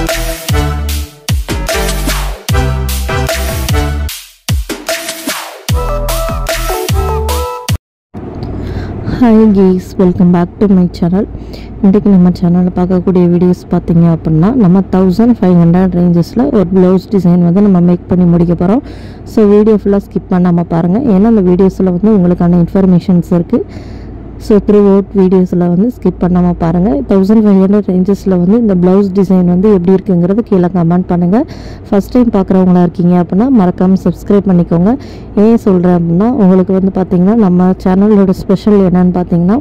Hi guys, welcome back to my channel. இன்றைக்கு நம்ம சேனலில் பார்க்கக்கூடிய வீடியோஸ் பார்த்தீங்க அப்படின்னா நம்ம 1500 ரேஞ்சஸில் ஒரு ப்ளவுஸ் டிசைன் வந்து நம்ம மேக் பண்ணி முடிக்க போகிறோம். ஸோ வீடியோ ஃபுல்லாக ஸ்கிப் பண்ணாமல் பாருங்கள், ஏன்னா அந்த வீடியோஸில் வந்து உங்களுக்கான இன்ஃபர்மேஷன்ஸ் இருக்குது. ஸோ த்ரூ அவுட் வீடியோஸில் வந்து ஸ்கிப் பண்ணாமல் பாருங்கள். 1500 ரேஞ்சஸில் வந்து இந்த ப்ளவுஸ் டிசைன் வந்து எப்படி இருக்குங்கிறது கீழே கமெண்ட் பண்ணுங்கள். ஃபஸ்ட் டைம் பார்க்குறவங்களா இருக்கீங்க அப்படின்னா மறக்காமல் சப்ஸ்கிரைப் பண்ணிக்கோங்க. ஏன் சொல்கிறேன் அப்படின்னா உங்களுக்கு வந்து பார்த்திங்கன்னா நம்ம சேனலோட ஸ்பெஷல் என்னென்னு பார்த்திங்கன்னா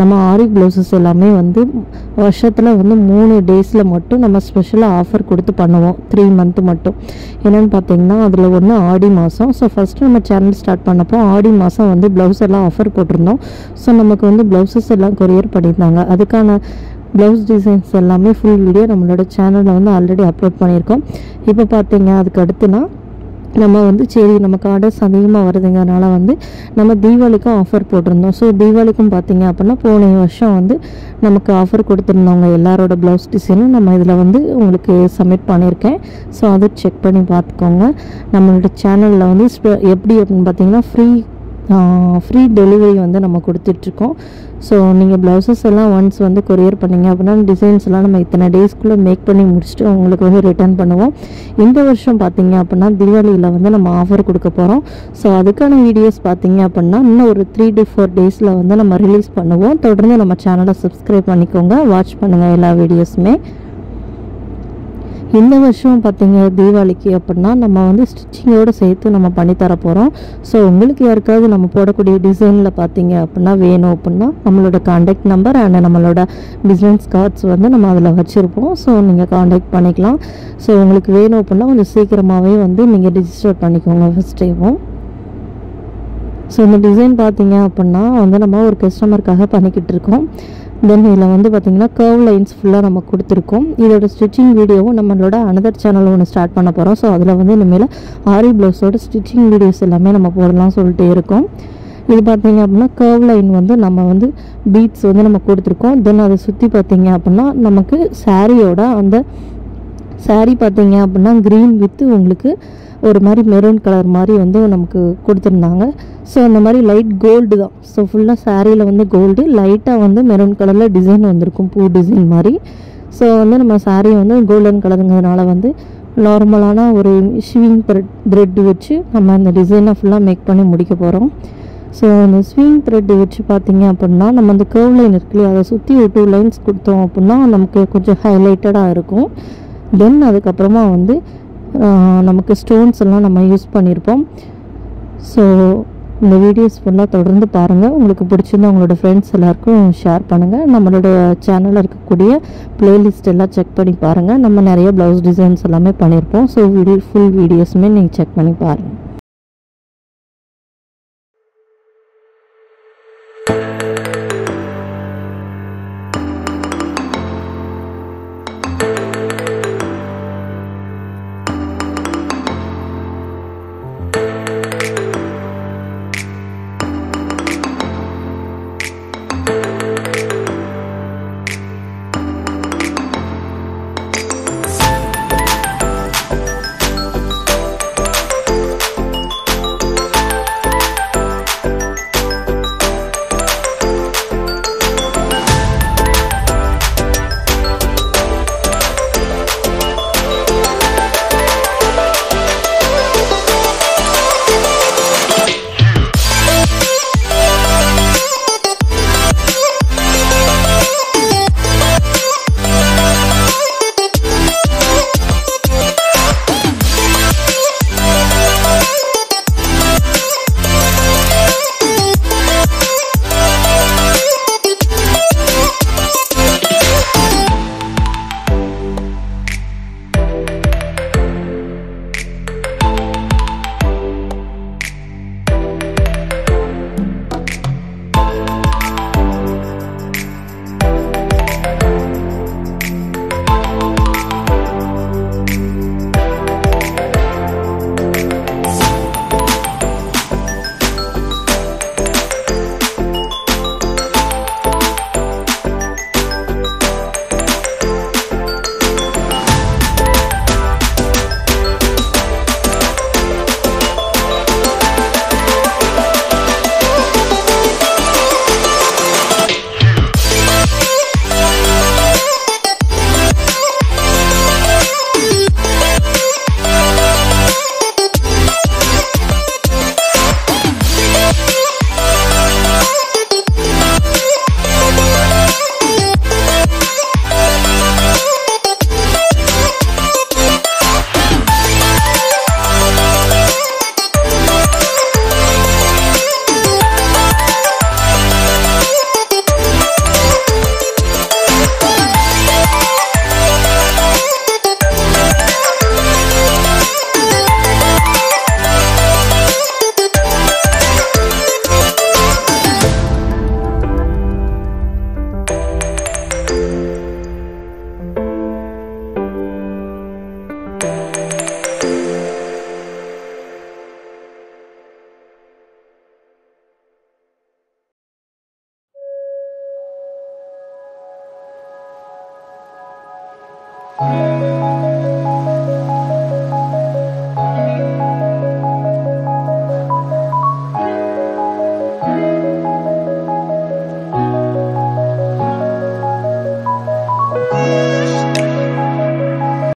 நம்ம ஆரி ப்ளவுசஸ் எல்லாமே வந்து வருஷத்தில் வந்து 3 டேஸில் மட்டும் நம்ம ஸ்பெஷலாக ஆஃபர் கொடுத்து பண்ணுவோம். 3 மந்த்து மட்டும். என்னென்னு பார்த்திங்கன்னா அதில் ஒன்று ஆடி மாதம். ஸோ ஃபஸ்ட்டு நம்ம சேனல் ஸ்டார்ட் பண்ணப்போ ஆடி மாதம் வந்து ப்ளவுஸ் எல்லாம் ஆஃபர் போட்டிருந்தோம். ஸோ நமக்கு வந்து ப்ளவுசஸ் எல்லாம் கொரியர் பண்ணியிருந்தாங்க. அதுக்கான ப்ளவுஸ் டிசைன்ஸ் எல்லாமே ஃபுல் வீடியோ நம்மளோட சேனலில் வந்து ஆல்ரெடி அப்லோட் பண்ணியிருக்கோம். இப்போ பார்த்தீங்க அதுக்கு அடுத்துனா நம்ம வந்து சரி நமக்கு ஆர்டர்ஸ் அதிகமாக வருதுங்கிறனால வந்து நம்ம தீபாவளிக்கும் ஆஃபர் போட்டிருந்தோம். ஸோ தீபாவளிக்கும் பார்த்தீங்க அப்படின்னா போன வருஷம் வந்து நமக்கு ஆஃபர் கொடுத்துருந்தவங்க எல்லாரோட ப்ளவுஸ் டிசைனும் நம்ம இதில் வந்து உங்களுக்கு சப்மிட் பண்ணியிருக்கேன். ஸோ அதை செக் பண்ணி பார்த்துக்கோங்க. நம்மளோட சேனலில் வந்து எப்படி அப்படின்னு பார்த்தீங்கன்னா ஃப்ரீ டெலிவரி வந்து நம்ம கொடுத்துட்ருக்கோம். ஸோ நீங்கள் ப்ளவுசஸ் எல்லாம் ஒன்ஸ் வந்து கொரியர் பண்ணிங்க அப்படின்னா டிசைன்ஸ் எல்லாம் நம்ம இத்தனை டேஸ்க்குள்ளே மேக் பண்ணி முடிச்சுட்டு உங்களுக்கு வந்து ரிட்டர்ன் பண்ணுவோம். இந்த வருஷம் பார்த்தீங்க அப்படின்னா தீபாவளியில் வந்து நம்ம ஆஃபர் கொடுக்க போகிறோம். ஸோ அதுக்கான வீடியோஸ் பார்த்தீங்க அப்படின்னா இன்னும் ஒரு 3 to 4 டேஸில் வந்து நம்ம ரிலீஸ் பண்ணுவோம். தொடர்ந்து நம்ம சேனலை சப்ஸ்கிரைப் பண்ணிக்கோங்க, வாட்ச் பண்ணுங்கள் எல்லா வீடியோஸுமே. இந்த வருஷம் பார்த்தீங்க தீபாவளிக்கு அப்படின்னா நம்ம வந்து ஸ்டிச்சிங்கோடு சேர்த்து நம்ம பண்ணித்தர போகிறோம். ஸோ உங்களுக்கு யாருக்காவது நம்ம போடக்கூடிய டிசைனில் பார்த்தீங்க அப்படின்னா வேணும் அப்படின்னா நம்மளோட கான்டாக்ட் நம்பர் அண்ட் நம்மளோட பிஸ்னஸ் கார்ட்ஸ் வந்து நம்ம அதில் வச்சுருப்போம். ஸோ நீங்கள் கான்டாக்ட் பண்ணிக்கலாம். ஸோ உங்களுக்கு வேணும் அப்படின்னா கொஞ்சம் சீக்கிரமாகவே வந்து நீங்கள் ரிஜிஸ்டர் பண்ணிக்கோங்க ஃபஸ்ட் டைமும். ஸோ இந்த டிசைன் பார்த்தீங்க அப்படின்னா வந்து நம்ம ஒரு கஸ்டமருக்காக பண்ணிக்கிட்டு இருக்கோம். தென் இதில் வந்து பார்த்திங்கன்னா கர்வ் லைன்ஸ் ஃபுல்லாக நம்ம கொடுத்துருக்கோம். இதோட ஸ்டிச்சிங் வீடியோவும் நம்மளோட அனதர் சேனல் ஒன்று ஸ்டார்ட் பண்ண போகிறோம். ஸோ அதில் வந்து இனிமேல் ஆரி ப்ளவுஸோட ஸ்டிச்சிங் வீடியோஸ் எல்லாமே நம்ம போடலாம் சொல்லிட்டு இருக்கோம். இது பார்த்திங்க அப்படின்னா கர்வ் லைன் வந்து நம்ம வந்து பீட்ஸ் வந்து நம்ம கொடுத்துருக்கோம். தென் அதை சுற்றி பார்த்திங்க அப்படின்னா நமக்கு சாரியோட அந்த சாரீ பார்த்திங்க அப்படின்னா க்ரீன் வித்து உங்களுக்கு ஒரு மாதிரி மெரூன் கலர் மாதிரி வந்து நமக்கு கொடுத்துருந்தாங்க. ஸோ அந்த மாதிரி லைட் கோல்டு தான். ஸோ ஃபுல்லாக சாரியில் வந்து கோல்டு லைட்டாக வந்து மெரூன் கலரில் டிசைன் வந்திருக்கும், பூ டிசைன் மாதிரி. ஸோ வந்து நம்ம சாரீ வந்து கோல்டன் கலருங்கிறதுனால வந்து நார்மலான ஒரு ஸ்விங் த்ரெட் வச்சு நம்ம அந்த டிசைனை ஃபுல்லாக மேக் பண்ணி முடிக்க போகிறோம். ஸோ அந்த ஸ்விங் த்ரெட் வச்சு பார்த்திங்க அப்படின்னா நம்ம அந்த கர்வ் லைன் இருக்குல்லையே அதை சுற்றி ஒரு 2 லைன்ஸ் கொடுத்தோம் அப்படின்னா நமக்கு கொஞ்சம் ஹைலைட்டடாக இருக்கும். தென் அதுக்கப்புறமா வந்து நமக்கு ஸ்டோன்ஸ் எல்லாம் நம்ம யூஸ் பண்ணியிருப்போம். ஸோ இந்த வீடியோஸ் ஃபுல்லாக தொடர்ந்து பாருங்கள். உங்களுக்கு பிடிச்சிருந்தா உங்களோட ஃப்ரெண்ட்ஸ் எல்லாருக்கும் ஷேர் பண்ணுங்கள். நம்மளோட சேனலில் இருக்கக்கூடிய ப்ளேலிஸ்ட் எல்லாம் செக் பண்ணி பாருங்கள். நம்ம நிறைய ப்ளவுஸ் டிசைன்ஸ் எல்லாமே பண்ணியிருப்போம். ஸோ ஃபுல் வீடியோஸுமே நீங்கள் செக் பண்ணி பாருங்கள். you.